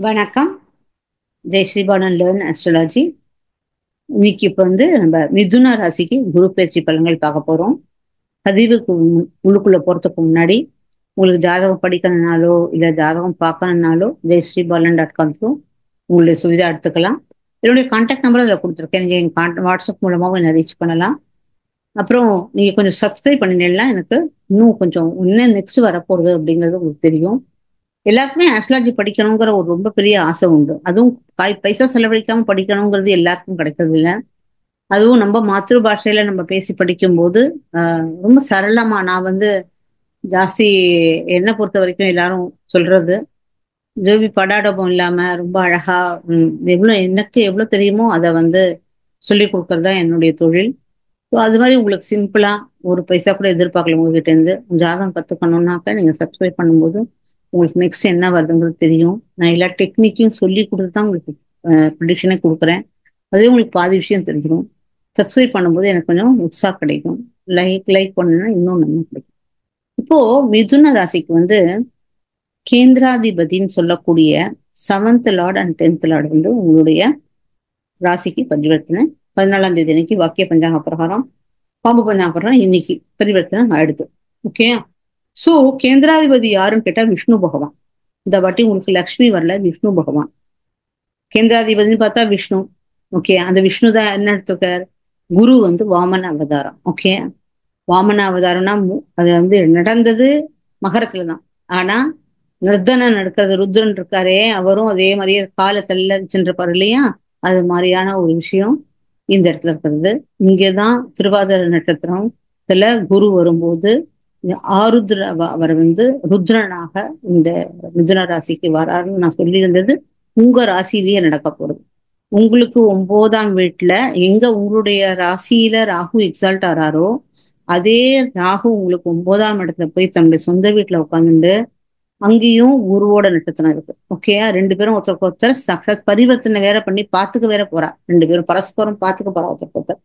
வணக்கம். Jai Sribalan learn astrology. இன்னைக்கு இப்போ நம்ம மிதுன ராசிக்கு குரு பயிற்சி பலன்கள் பார்க்க போறோம். பதிவுக்கு உள்ளுக்குள்ள போறதுக்கு முன்னாடி உங்களுக்கு ஜாதகம் படிக்கணும்னாலோ இல்லை ஜாதகம் பார்க்கணும்னாலோ jayasreebalan.com உங்களுடைய சுவிதா எடுத்துக்கலாம். என்னுடைய கான்டாக்ட் நம்பர் அதில் கொடுத்துருக்கேன். நீங்கள் எங்கள் வாட்ஸ்அப் மூலமாகவும் என்னை ரீச் பண்ணலாம். அப்புறம் நீங்கள் கொஞ்சம் சப்ஸ்கிரைப் பண்ணினீங்கன்னா எனக்கு இன்னும் கொஞ்சம் என்ன நெக்ஸ்ட் வரப்போகுது அப்படிங்கிறது உங்களுக்கு தெரியும். எல்லாருக்குமே ஆஸ்ட்ராலஜி படிக்கணுங்கிற ஒரு ரொம்ப பெரிய ஆசை உண்டு. அதுவும் பைசா செலவழிக்காம படிக்கணுங்கிறது எல்லாருக்கும் கிடைக்கிறது இல்லை. அதுவும் நம்ம மாத்ரு பாஷையில நம்ம பேசி படிக்கும்போது ரொம்ப சரளமா நான் ஜாஸ்தி என்னை பொறுத்த வரைக்கும் எல்லாரும் சொல்றது ஜோபி படாடபம் இல்லாம ரொம்ப அழகா எனக்கு எவ்வளவு தெரியுமோ அதை சொல்லி கொடுக்கறது தான் என்னுடைய தொழில். ஸோ அது மாதிரி உங்களுக்கு சிம்பிளா ஒரு பைசா கூட எதிர்பார்க்கல உங்ககிட்ட இருந்து. ஜாதகம் கத்துக்கணும்னாக்க நீங்க சப்ஸ்கிரைப் பண்ணும்போது உங்களுக்கு நெக்ஸ்ட் என்ன வருதுங்கிறது தெரியும். நான் எல்லா டெக்னிக்கையும் சொல்லி கொடுத்து தான் உங்களுக்கு ப்ரிடிக்ஷனே கொடுக்குறேன். அதுவே உங்களுக்கு பாதி விஷயம் தெரிஞ்சிடும். சப்ஸ்கிரைப் பண்ணும்போது எனக்கு கொஞ்சம் உற்சாகம் கிடைக்கும். லைக் பண்ணணும்னா இன்னும் நல்லா கிடைக்கும். இப்போ மிதுன ராசிக்கு கேந்திராதிபதினு சொல்லக்கூடிய 7th Lord and 10th Lord உங்களுடைய ராசிக்கு பரிவர்த்தனை 14ஆம் தேதி அன்னைக்கு வாக்கிய பஞ்சாங்க பிரகாரம் பாம்பு பஞ்சாங்க பிரகாரம் இன்னைக்கு பரிவர்த்தனை ஆயிடுது. ஓகே. சோ கேந்திராதிபதி யாருன்னு கேட்டா விஷ்ணு பகவான். இந்த வாட்டி உங்களுக்கு லக்ஷ்மி வரல, விஷ்ணு பகவான். கேந்திராதிபதினு பார்த்தா விஷ்ணு. ஓகே. அந்த விஷ்ணு தான் என்ன எடுத்துக்கார்? குரு வாமன அவதாரம். ஓகே. வாமன அவதாரம்னா அது நடந்தது மகரத்துலதான். ஆனா நிர்தனன் நடக்கிறது ருத்ரன் இருக்காரே, அவரும் அதே மாதிரியே காலத்துல சென்றிருப்பாரு இல்லையா? அது மாதிரியான ஒரு விஷயம் இந்த இடத்துல இருக்கிறது. இங்கேதான் திருவாதிரை நட்சத்திரத்துல குரு வரும்போது ஆருத்ர அவர் ருத்ரனாக இந்த மிதுன ராசிக்கு வராருன்னு நான் சொல்லியிருந்தது உங்க ராசியிலேயே நடக்க போறது. உங்களுக்கு 9ஆம் வீட்டுல எங்க உங்களுடைய ராசியில ராகு எக்ஸால்ட் ஆறாரோ அதே ராகு உங்களுக்கு 9ஆம் இடத்துல போய் தன்னுடைய சொந்த வீட்டுல உட்காந்துட்டு அங்கேயும் குருவோட நட்சத்திரம் இருக்கு. ஓகேயா? 2 பேரும் ஒருத்தருக்கு ஒருத்தர் சாட்சாத் பரிவர்த்தனை வேற பண்ணி பார்த்துக்க வேற போறா. 2 பேரும் பரஸ்பரம் பார்த்துக்க போறா ஒருத்தருக்கு ஒருத்தர்.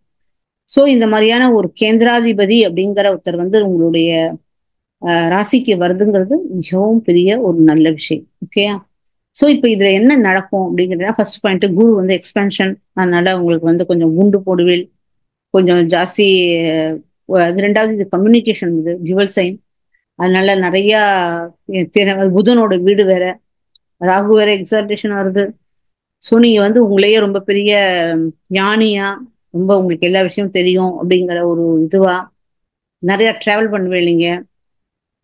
சோ இந்த மாதிரியான ஒரு கேந்திராதிபதி அப்படிங்கிற ஒருத்தர் உங்களுடைய ராசிக்கு வருதுங்கிறது மிகவும் பெரிய ஒரு நல்ல விஷயம். ஓகேயா? சோ இப்ப இதுல என்ன நடக்கும் அப்படிங்கிறதுனா, ஃபர்ஸ்ட் பாயிண்ட் குரு எக்ஸ்பென்ஷன். அதனால உங்களுக்கு கொஞ்சம் குண்டு போடுவேல் கொஞ்சம் ஜாஸ்தி. அது 2வது இது கம்யூனிகேஷன் ஜுவல் சைன். அதனால நிறைய புதனோட வீடு வேற, ராகு வேற எக்ஸால்டேஷன் வருது. ஸோ நீங்க உங்களையே ரொம்ப பெரிய ஞானியா, ரொம்ப உங்களுக்கு எல்லா விஷயமும் தெரியும் அப்படிங்கிற ஒரு இதுவா நிறைய டிராவல் பண்ணுவேன் நீங்க.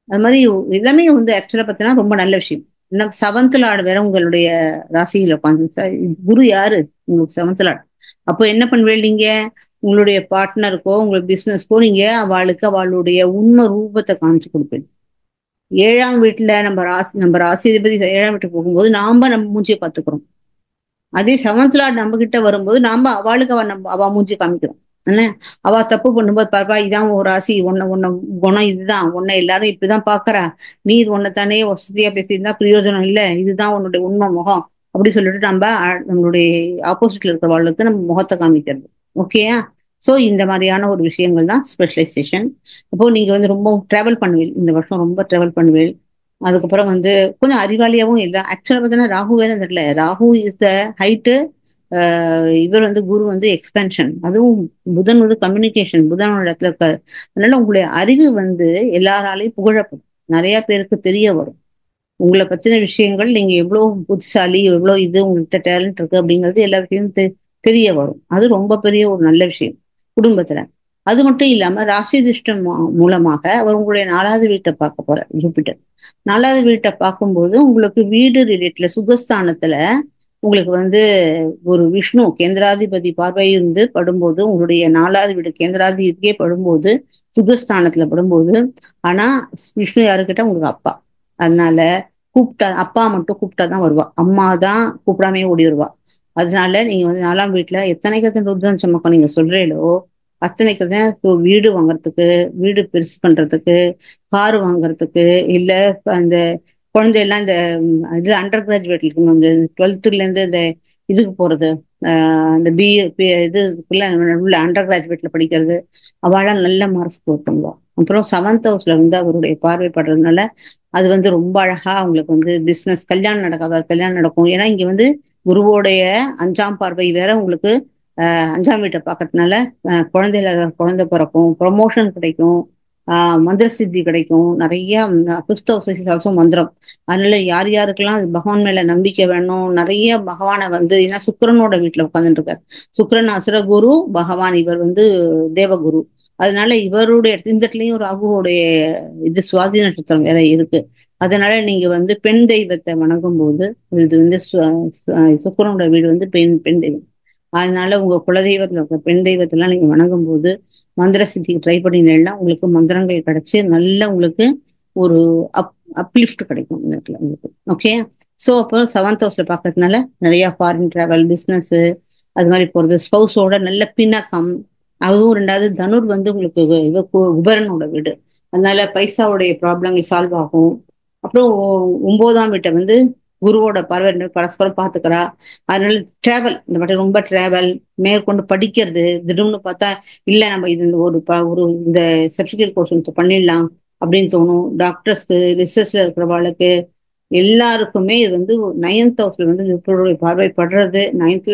அது மாதிரி எல்லாமே ஆக்சுவலா பார்த்தீங்கன்னா ரொம்ப நல்ல விஷயம். இன்னும் 7th லார்ட் வேற உங்களுடைய ராசியில உட்காந்து. குரு யாரு? உங்களுக்கு 7th லார்ட். அப்போ என்ன பண்ணுவேன் நீங்க? உங்களுடைய பார்ட்னருக்கோ உங்களுடைய பிசினஸ்க்கோ நீங்க அவளுடைய உண்மை ரூபத்தை காமிச்சு கொடுப்பீங்க. 7ஆம் வீட்டுல நம்ம ராசிதிபதி 7ஆம் வீட்டுக்கு போகும்போது நம்ம மூஞ்சியை பார்த்துக்கிறோம். அதே 7th லார்ட் நம்ம கிட்ட வரும்போது அவளுக்கு அவ மூஞ்சி காமிக்கிறோம். என்ன அவ தப்பு பண்ணும்போது பாப்பா இதான் ஒரு ராசி, உன்ன குணம் இதுதான், உன்னை எல்லாரும் இப்படிதான் பாக்குறா, நீ இது உன்னைத்தானே வசதியா பேசியிருந்தா பிரயோஜனம் இல்லை, இதுதான் உன்னுடைய உண்மை முகம் அப்படி சொல்லிட்டு நம்மளுடைய ஆப்போசிட்ல இருக்கிறவர்களுக்கு நம்ம முகத்தை காமிக்கிறது. ஓகேயா? சோ இந்த மாதிரியான ஒரு விஷயங்கள் தான் ஸ்பெஷலைசேஷன். அப்போ நீங்க ரொம்ப டிராவல் பண்ணுவீங்க. இந்த வருஷம் ரொம்ப டிராவல் பண்ணுவீங்க. அதுக்கப்புறம் கொஞ்சம் அறிவாளியாவும் இல்லை. ஆக்சுவலா பார்த்தீங்கன்னா ராகு வேற தெரியல. Rahu is the height. இவர் குரு எக்ஸ்பென்ஷன். அதுவும் புதன் கம்யூனிகேஷன், புதனோட இடத்துல இருக்காரு. அதனால உங்களுடைய அறிவு எல்லாராலையும் புகழப்படும். நிறைய பேருக்கு தெரிய வரும் உங்களை பத்தின விஷயங்கள். நீங்க எவ்வளவு புத்திசாலி, எவ்வளவு உங்கள்கிட்ட டேலண்ட் இருக்கு அப்படிங்கிறது எல்லா விஷயமும் தெரிய வரும். அது ரொம்ப பெரிய ஒரு நல்ல விஷயம் குடும்பத்துல. அது மட்டும் இல்லாம ராசி திருஷ்டம் மூலமாக அவர் உங்களுடைய 4வது வீட்டை பார்க்க போறார். ஜூபிட்டர் 4வது வீட்டை பார்க்கும்போது உங்களுக்கு வீடு ரிலேட்ல சுகஸ்தானத்துல உங்களுக்கு ஒரு விஷ்ணு கேந்திராதிபதி பார்வை படும்போது உங்களுடைய 4வது வீடு கேந்திராதிபதியே படும்போது சுகஸ்தானத்துல படும்போது. ஆனா விஷ்ணு யாருக்கிட்ட? உங்களுக்கு அப்பா. அதனால கூப்பிட்டா அப்பா மட்டும் கூப்பிட்டாதான் வருவா, அம்மா தான் கூப்பிடாமே ஓடி வருவா. அதனால நீங்க 4ஆம் வீட்டுல எத்தனைக்கு ருத்ரன் சமக்கம் நீங்க சொல்றீங்களோ அத்தனைக்கு தான் வீடு வாங்குறதுக்கு, வீடு பெருசு பண்றதுக்கு, கார் வாங்குறதுக்கு, இல்ல அந்த குழந்தையெல்லாம் இந்த இதுல அண்டர் கிராஜுவேட் இருக்கணும். இந்த 12th இருந்து இந்த இதுக்கு போறது, இந்த இது உள்ள அண்டர் கிராஜுவேட்ல படிக்கிறது, அவளாம் நல்ல மார்க்ஸ் ஸ்கோர் பண்ணுவாள். அப்புறம் 7th ஹவுஸ்ல அவருடைய பார்வைப்படுறதுனால அது வந்து ரொம்ப அழகா உங்களுக்கு வந்து பிசினஸ் கல்யாணம் நடக்காத கல்யாணம் நடக்கும். ஏன்னா இங்க வந்து குருவோடைய 5ஆம் பார்வை வேற உங்களுக்கு 5ஆம் வீட்டை பார்க்கறதுனால குழந்தை இல்லாத குழந்தை பிறக்கும், ப்ரொமோஷன் கிடைக்கும், மந்திர சித்தி கிடைக்கும். நிறைய ஃபிஃப்த் ஹவுஸ் இஸ் ஆல்சோ மந்திரம். அதனால யார் யாருக்கெல்லாம் பகவான் மேல நம்பிக்கை வேணும், நிறைய பகவானை வந்து ஏன்னா சுக்கிரனோட வீட்டுல உட்கார்ந்துட்டு இருக்காரு. சுக்கிரன் அசுரகுரு, பகவான் இவர் வந்து தேவகுரு. அதனால இவருடைய இந்த இடத்துலயும் ராகுவோடைய இது சுவாதி நட்சத்திரம் வேற இருக்கு. அதனால நீங்க வந்து பெண் தெய்வத்தை வணங்கும் போது இது வந்து சுக்கிரனோட வீடு வந்து பெண் பெண் தெய்வம். அதனால உங்க குலதெய்வத்துல இருக்க பெண் தெய்வத்தெல்லாம் நீங்க வணங்கும் போது மந்திர சித்திக்கு ட்ரை பண்ணினா உங்களுக்கு மந்திரங்கள் கிடைச்சு நல்ல உங்களுக்கு ஒரு அப் அப்லிஃப்ட் கிடைக்கும் இந்த இடத்துல உங்களுக்கு. ஓகே. ஸோ அப்போ 7th ஹவுஸ்ல பார்க்கறதுனால நிறைய ஃபாரின் டிராவல், பிஸ்னஸ், அது மாதிரி போறது, ஸ்பௌஸோட நல்ல பிணக்கம். அதுவும் ரெண்டாவது தனுர் வந்து உங்களுக்கு இது குபேரனோட வீடு. அதனால பைசாவுடைய ப்ராப்ளங்கள் சால்வ் ஆகும். அப்புறம் 9ஆம் வீட்டை வந்து குருவோட பார்வை பரஸ்பரம் பார்த்துக்கிறா. அதனால டிராவல் இந்த மாதிரி ரொம்ப டிராவல், மேற்கொண்டு படிக்கிறது, திடீர்னு பார்த்தா இல்ல நம்ம இது இந்த ஒரு இந்த சர்டிபிகேட் கோர்ஸ் பண்ணிடலாம் அப்படின்னு தோணும். டாக்டர்ஸ்க்கு, ரிசர்ச்ல இருக்கிறவாளுக்கு எல்லாருக்குமே இது வந்து 9th ஹவுஸ்ல வந்து ஜூபிட்டருடைய பார்வைப்படுறது. 9th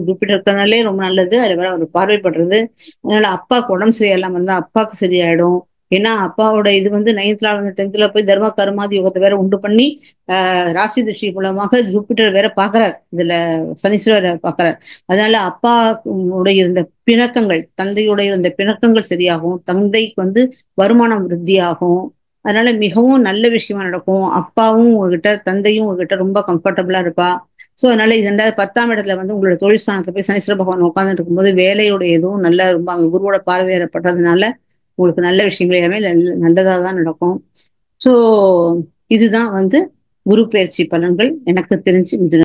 ஜூபிட்டர் இருக்கிறதுனாலே ரொம்ப நல்லது. அதுல வேற ஒரு பார்வைப்படுறது. அதனால அப்பாவுக்கு உடம்பு சரியில்லாம இருந்தா அப்பாவுக்கு சரியாயிடும். ஏன்னா அப்பாவோட இது வந்து 9th வந்து 10th போய் தர்ம கருமாதி யோகத்தை வேற உண்டு பண்ணி ராசி திருஷ்டி மூலமாக ஜூபிட்டர் வேற பாக்குறார். இதுல சனீஸ்வரர் வேற பாக்குறார். அதனால அப்பா உடைய இருந்த பிணக்கங்கள், தந்தையுடைய இருந்த பிணக்கங்கள் சரியாகும். தந்தைக்கு வந்து வருமானம் விருத்தியாகும். அதனால மிகவும் நல்ல விஷயமா நடக்கும். அப்பாவும் உங்ககிட்ட, தந்தையும் உங்ககிட்ட ரொம்ப கம்ஃபர்டபுளா இருப்பா. ஸோ அதனால 10ஆம் இடத்துல வந்து உங்களோட தொழில் ஸ்தானத்துல போய் சனீஸ்வர பகவான் உட்கார்ந்துட்டு இருக்கும்போது வேலையோட இதுவும் நல்ல ரொம்ப அங்க குருவோட பார்வையேறப்பட்டதுனால உங்களுக்கு நல்ல விஷயங்கள் எல்லாமே நல்லதாக தான் நடக்கும். ஸோ இதுதான் வந்து குரு பயிற்சி பலன்கள் எனக்கு தெரிஞ்சு